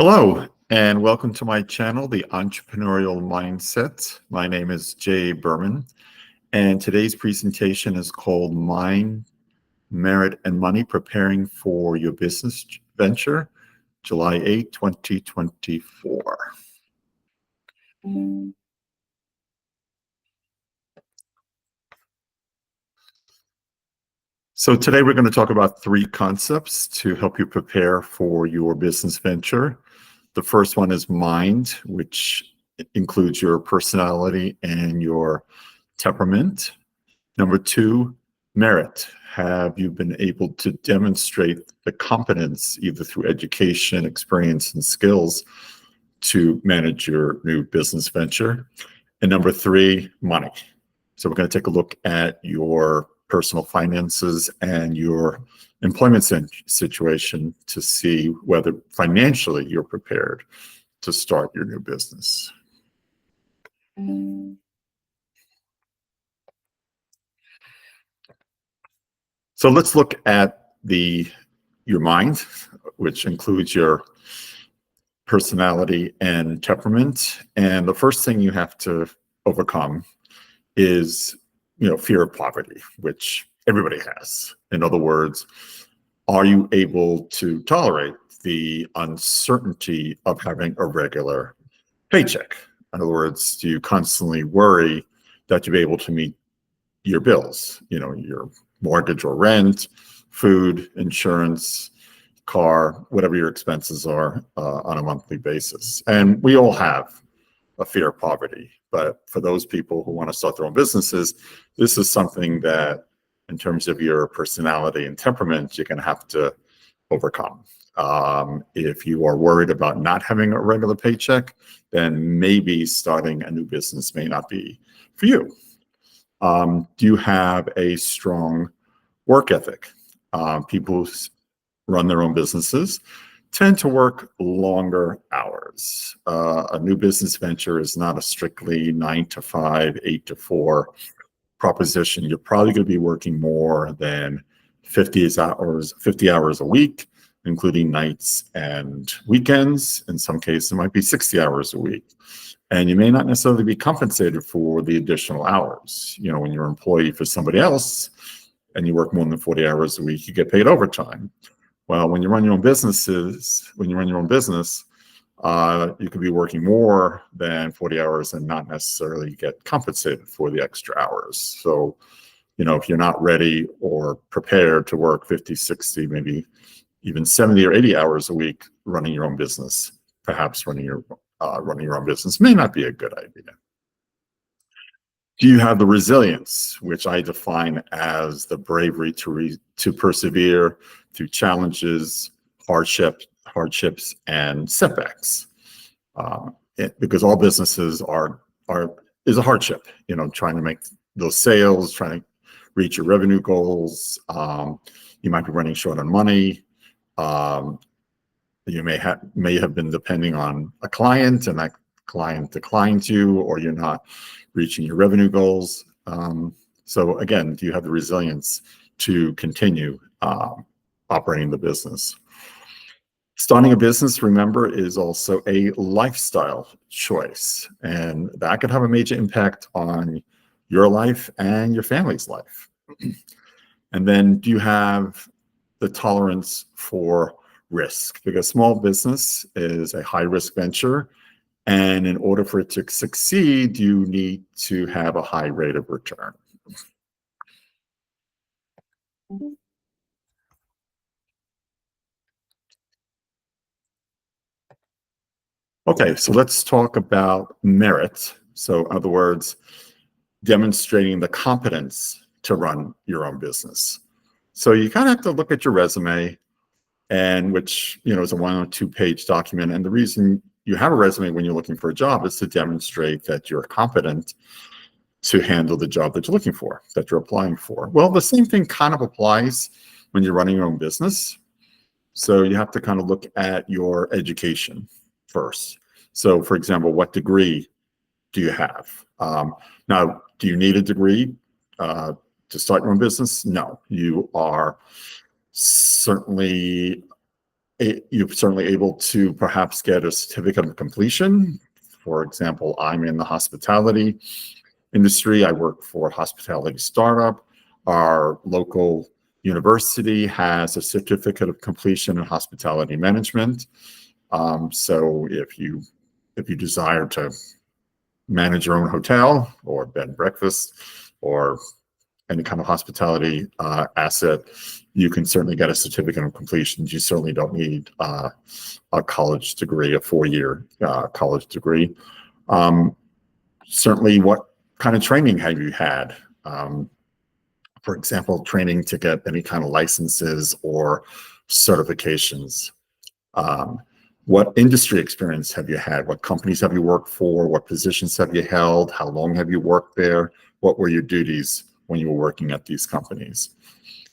Hello, and welcome to my channel, The Entrepreneurial Mindset. My name is Jay Berman, and today's presentation is called Mind, Merit, and Money, Preparing for Your Business Venture, July 8, 2024. So today we're going to talk about three concepts to help you prepare for your business venture. The first one is mind, which includes your personality and your temperament. Number two, merit. Have you been able to demonstrate the competence, either through education, experience, and skills, to manage your new business venture? And number three, money. So we're going to take a look at your personal finances and your employment situation to see whether financially you're prepared to start your new business. So let's look at your mind, which includes your personality and temperament. And the first thing you have to overcome is, fear of poverty, which everybody has. In other words, are you able to tolerate the uncertainty of having a regular paycheck? In other words, do you constantly worry that you'll be able to meet your bills, your mortgage or rent, food, insurance, car, whatever your expenses are on a monthly basis? And we all have a fear of poverty. But for those people who want to start their own businesses, this is something that, in terms of your personality and temperament, you're going to have to overcome. If you are worried about not having a regular paycheck, then maybe starting a new business may not be for you. Do you have a strong work ethic? People who run their own businesses tend to work longer hours. A new business venture is not a strictly 9 to 5, 8 to 4 proposition. You're probably going to be working more than 50 hours a week, including nights and weekends. In some cases, it might be 60 hours a week. And you may not necessarily be compensated for the additional hours. When you're an employee for somebody else and you work more than 40 hours a week, you get paid overtime. Well, when you run your own business, you could be working more than 40 hours and not necessarily get compensated for the extra hours. So, if you're not ready or prepared to work 50, 60, maybe even 70 or 80 hours a week running your own business, perhaps running your own business may not be a good idea. Do you have the resilience, which I define as the bravery to persevere through challenges, hardships, and setbacks? Because all businesses is a hardship. Trying to make those sales, trying to reach your revenue goals. You might be running short on money. You may have been depending on a client, and that client declines you, or you're not reaching your revenue goals. So again, do you have the resilience to continue operating the business? Starting a business, remember, is also a lifestyle choice, and that could have a major impact on your life and your family's life. And then, do you have the tolerance for risk? Because small business is a high-risk venture, and in order for it to succeed, you need to have a high rate of return. Okay, so let's talk about merit. So in other words, demonstrating the competence to run your own business. So you kind of have to look at your resume, and which is a 1 or 2 page document. And the reason you have a resume when you're looking for a job is to demonstrate that you're competent to handle the job that you're looking for, that you're applying for. Well, the same thing kind of applies when you're running your own business. So you have to kind of look at your education first. So for example, what degree do you have? Now, do you need a degree to start your own business? No, you are certainly you're certainly able to perhaps get a certificate of completion. For example, I'm in the hospitality industry. I work for a hospitality startup. Our local university has a certificate of completion in hospitality management. So if you desire to manage your own hotel or bed and breakfast or any kind of hospitality asset, you can certainly get a certificate of completion. You certainly don't need a college degree, a 4-year college degree. Certainly, what kind of training have you had? For example, training to get any kind of licenses or certifications. What industry experience have you had? What companies have you worked for? What positions have you held? How long have you worked there? What were your duties when you were working at these companies?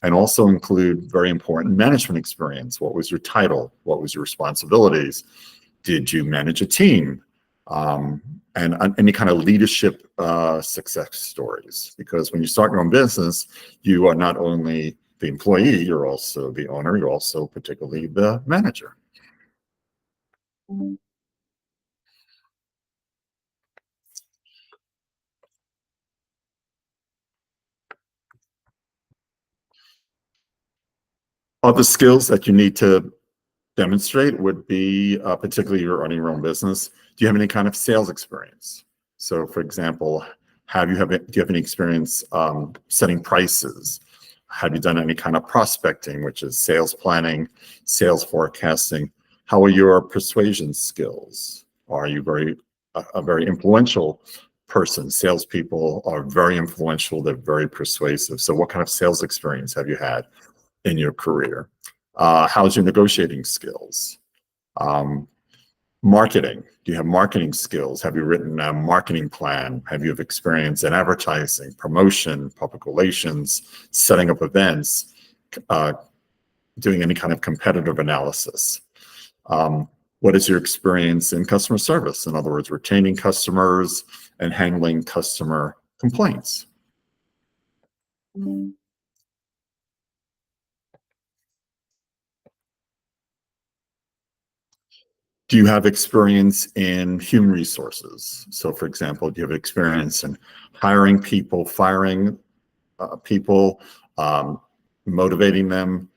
And also include very important management experience. What was your title? What was your responsibilities? Did you manage a team? And any kind of leadership success stories. Because when you start your own business, you are not only the employee, you're also the owner, you're also particularly the manager. Other skills that you need to demonstrate would be, particularly you're running your own business. Do you have any kind of sales experience? So, for example, do you have any experience setting prices? Have you done any kind of prospecting, which is sales planning, sales forecasting? How are your persuasion skills? Are you a very influential person? Salespeople are very influential. They're very persuasive. So, what kind of sales experience have you had in your career? How's your negotiating skills? Marketing. Do you have marketing skills? Have you written a marketing plan? Have you have experience in advertising, promotion, public relations, setting up events, doing any kind of competitive analysis? What is your experience in customer service? In other words, retaining customers and handling customer complaints. Do you have experience in human resources? So, for example, do you have experience in hiring people, firing people, motivating them,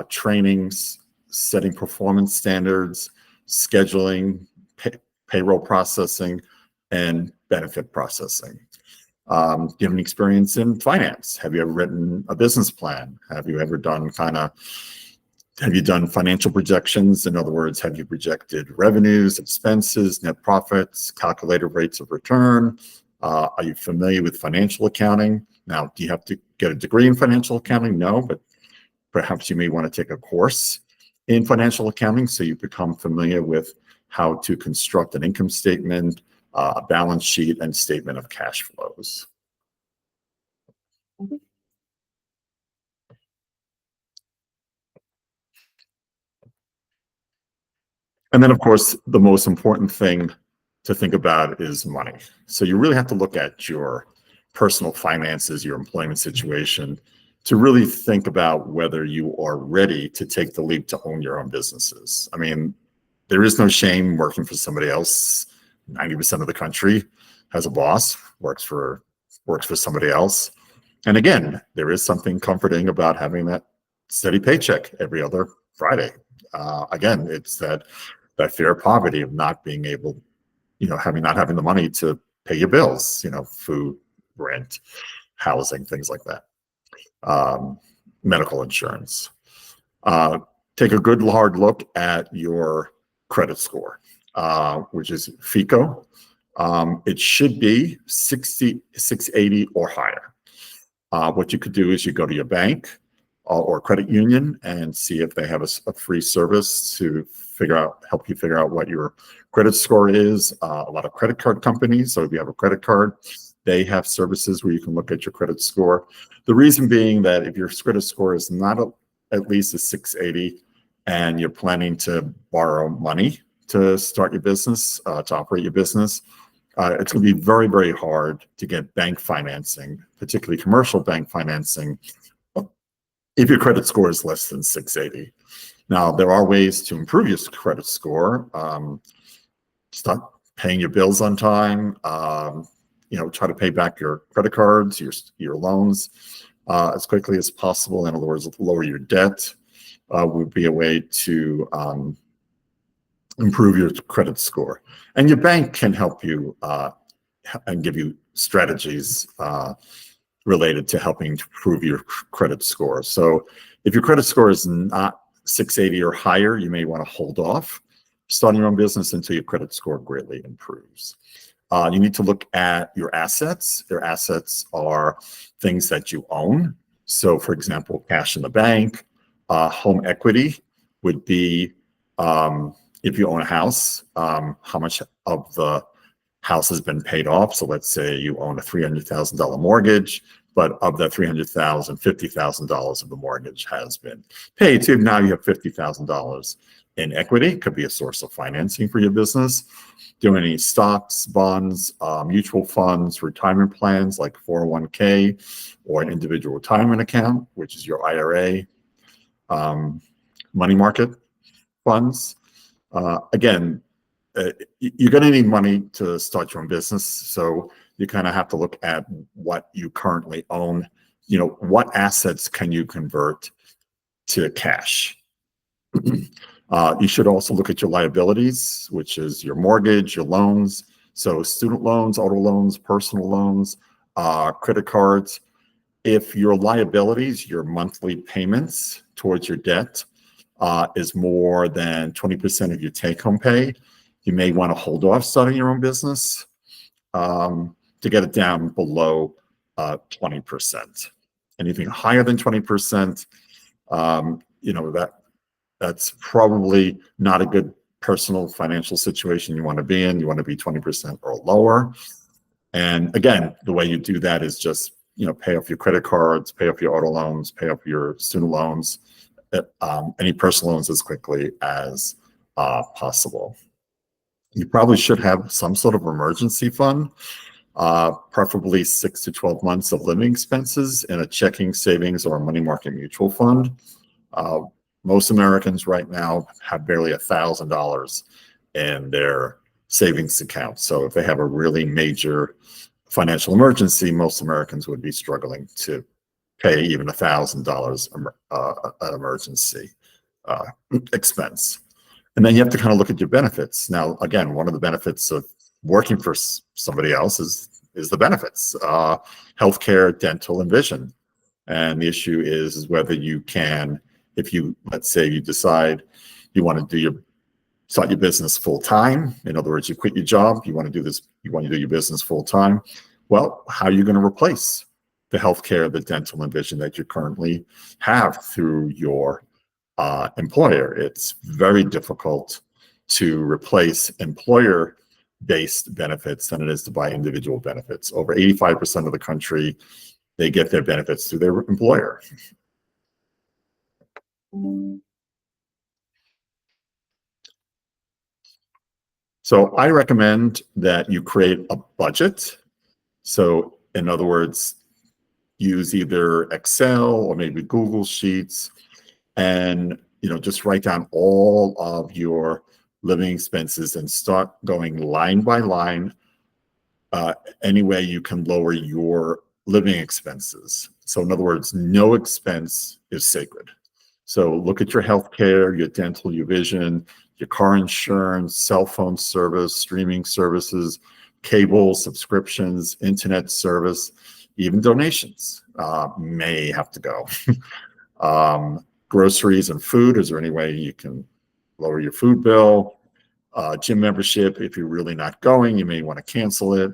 trainings, setting performance standards, scheduling, payroll processing, and benefit processing? Do you have any experience in finance? Have you ever written a business plan? Have you done financial projections? In other words, have you projected revenues, expenses, net profits, calculated rates of return? Are you familiar with financial accounting? Now, do you have to get a degree in financial accounting? No, but perhaps you may want to take a course in financial accounting so you become familiar with how to construct an income statement, a balance sheet, and statement of cash flows. And then, of course, the most important thing to think about is money. So you really have to look at your personal finances, your employment situation, to really think about whether you are ready to take the leap to own your own businesses. I mean, there is no shame working for somebody else. 90% of the country has a boss, works for somebody else. And again, there is something comforting about having that steady paycheck every other Friday. Again, it's that fear of poverty of not being able, not having the money to pay your bills, food, rent, housing, things like that, medical insurance. Take a good hard look at your credit score, which is FICO. It should be 680 or higher. What you could do is you go to your bank or credit union and see if they have a free service to help you figure out what your credit score is. A lot of credit card companies, so if you have a credit card, they have services where you can look at your credit score. The reason being that if your credit score is not at least a 680 and you're planning to borrow money to start your business, to operate your business, it's going to be very, very hard to get bank financing, particularly commercial bank financing, if your credit score is less than 680. Now, there are ways to improve your credit score. Start paying your bills on time. Try to pay back your credit cards, your loans as quickly as possible. In other words, lower your debt would be a way to improve your credit score. And your bank can help you and give you strategies related to helping to improve your credit score. So if your credit score is not 680 or higher, you may want to hold off starting your own business until your credit score greatly improves. You need to look at your assets. Your assets are things that you own. So, for example, cash in the bank, home equity would be if you own a house, how much of the house has been paid off. So let's say you own a $300,000 mortgage, but of that $300,000, $50,000 of the mortgage has been paid. So now you have $50,000 in equity. Could be a source of financing for your business. Do any stocks, bonds, mutual funds, retirement plans like 401k or an individual retirement account, which is your IRA, money market funds. Again, you're going to need money to start your own business. So you kind of have to look at what you currently own. What assets can you convert to cash? You should also look at your liabilities, which is your mortgage, your loans. So student loans, auto loans, personal loans, credit cards. If your liabilities, your monthly payments towards your debt is more than 20% of your take-home pay, you may want to hold off starting your own business to get it down below 20%. Anything higher than 20%, that's probably not a good personal financial situation you want to be in. You want to be 20% or lower. And again, the way you do that is just, pay off your credit cards, pay off your auto loans, pay off your student loans, any personal loans as quickly as possible. You probably should have some sort of emergency fund, preferably 6 to 12 months of living expenses in a checking, savings, or a money market mutual fund. Most Americans right now have barely $1,000 in their savings account. So if they have a really major financial emergency, most Americans would be struggling to pay even $1,000 an emergency expense. And then you have to kind of look at your benefits. Now, again, one of the benefits of working for somebody else is the benefits, healthcare, dental, and vision. And the issue is whether you can, let's say you decide you want to start your business full time. In other words, you quit your job, you want to do your business full time. Well, how are you going to replace the healthcare, the dental, and vision that you currently have through your employer? It's very difficult to replace employer-based benefits than it is to buy individual benefits. Over 85% of the country, they get their benefits through their employer. So I recommend that you create a budget. So in other words, use either Excel or maybe Google Sheets, and just write down all of your living expenses and start going line by line. Any way you can lower your living expenses. So in other words, no expense is sacred. So look at your healthcare, your dental, your vision, your car insurance, cell phone service, streaming services, cable subscriptions, internet service, even donations may have to go. Groceries and food, is there any way you can lower your food bill? Gym membership, if you're really not going, you may want to cancel it.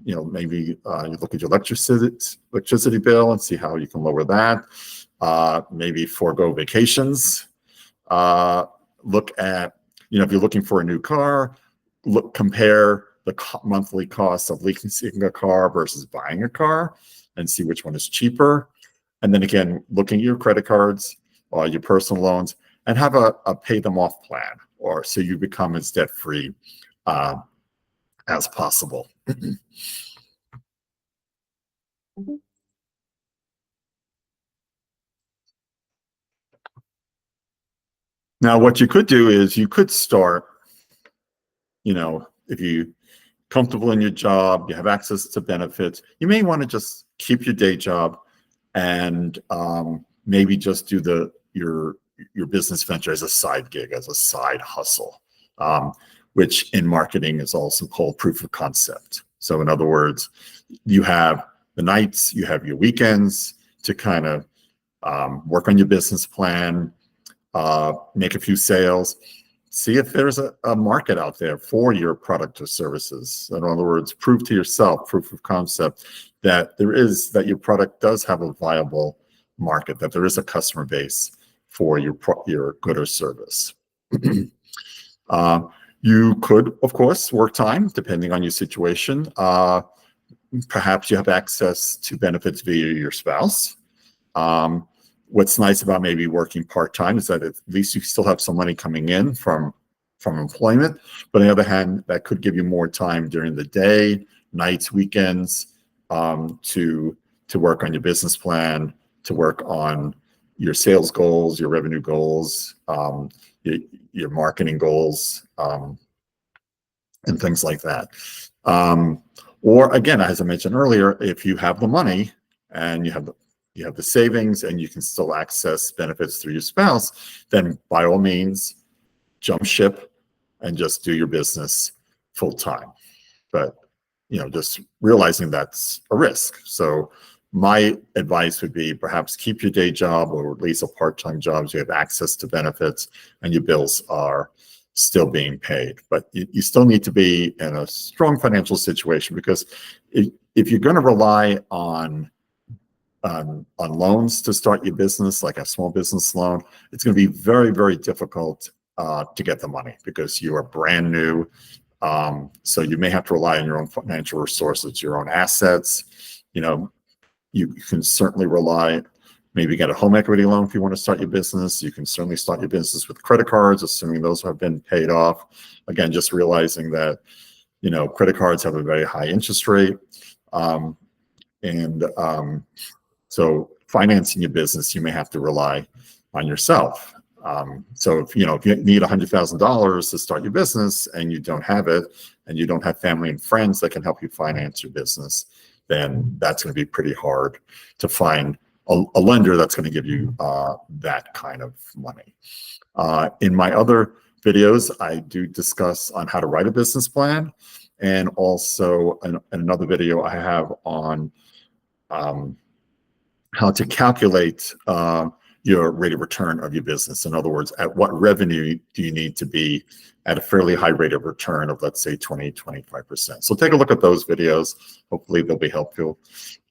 Maybe you look at your electricity bill and see how you can lower that. Maybe forego vacations. Look at, if you're looking for a new car, compare the monthly cost of leasing a car versus buying a car and see which one is cheaper. And then again, looking at your credit cards or your personal loans and have a pay them off plan, or so you become as debt free as possible. Now, what you could do is you could start, if you're comfortable in your job, you have access to benefits, you may want to just keep your day job and maybe just do your business venture as a side gig, as a side hustle, which in marketing is also called proof of concept. So in other words, you have the nights, you have your weekends to kind of work on your business plan, make a few sales, see if there's a market out there for your product or services. In other words, prove to yourself, proof of concept, that your product does have a viable market, that there is a customer base for your good or service. You could, of course, work time, depending on your situation. Perhaps you have access to benefits via your spouse. What's nice about maybe working part-time is that at least you still have some money coming in from employment. But on the other hand, that could give you more time during the day, nights, weekends, to work on your business plan, to work on your sales goals, your revenue goals, your marketing goals, and things like that. Or again, as I mentioned earlier, if you have the money and you have the savings and you can still access benefits through your spouse, then by all means, jump ship and just do your business full time. But just realizing that's a risk. So my advice would be perhaps keep your day job, or at least a part-time job, so you have access to benefits and your bills are still being paid. But you still need to be in a strong financial situation, because if you're going to rely on loans to start your business, like a small business loan, it's going to be very, very difficult to get the money, because you are brand new. So you may have to rely on your own financial resources, your own assets. You can certainly rely, maybe get a home equity loan if you want to start your business. You can certainly start your business with credit cards, assuming those have been paid off. Again, just realizing that, credit cards have a very high interest rate. So financing your business, you may have to rely on yourself. So if you need $100,000 to start your business and you don't have it, and you don't have family and friends that can help you finance your business, then that's going to be pretty hard to find a lender that's going to give you that kind of money. In my other videos, I do discuss on how to write a business plan, and also another video I have on how to calculate your rate of return of your business. In other words, at what revenue do you need to be at a fairly high rate of return of, let's say, 20, 25%. So take a look at those videos. Hopefully they'll be helpful.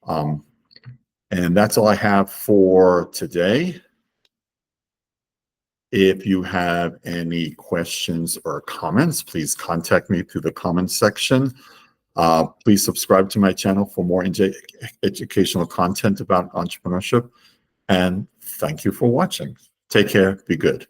And that's all I have for today. If you have any questions or comments, please contact me through the comments section. Please subscribe to my channel for more educational content about entrepreneurship. And thank you for watching. Take care. Be good.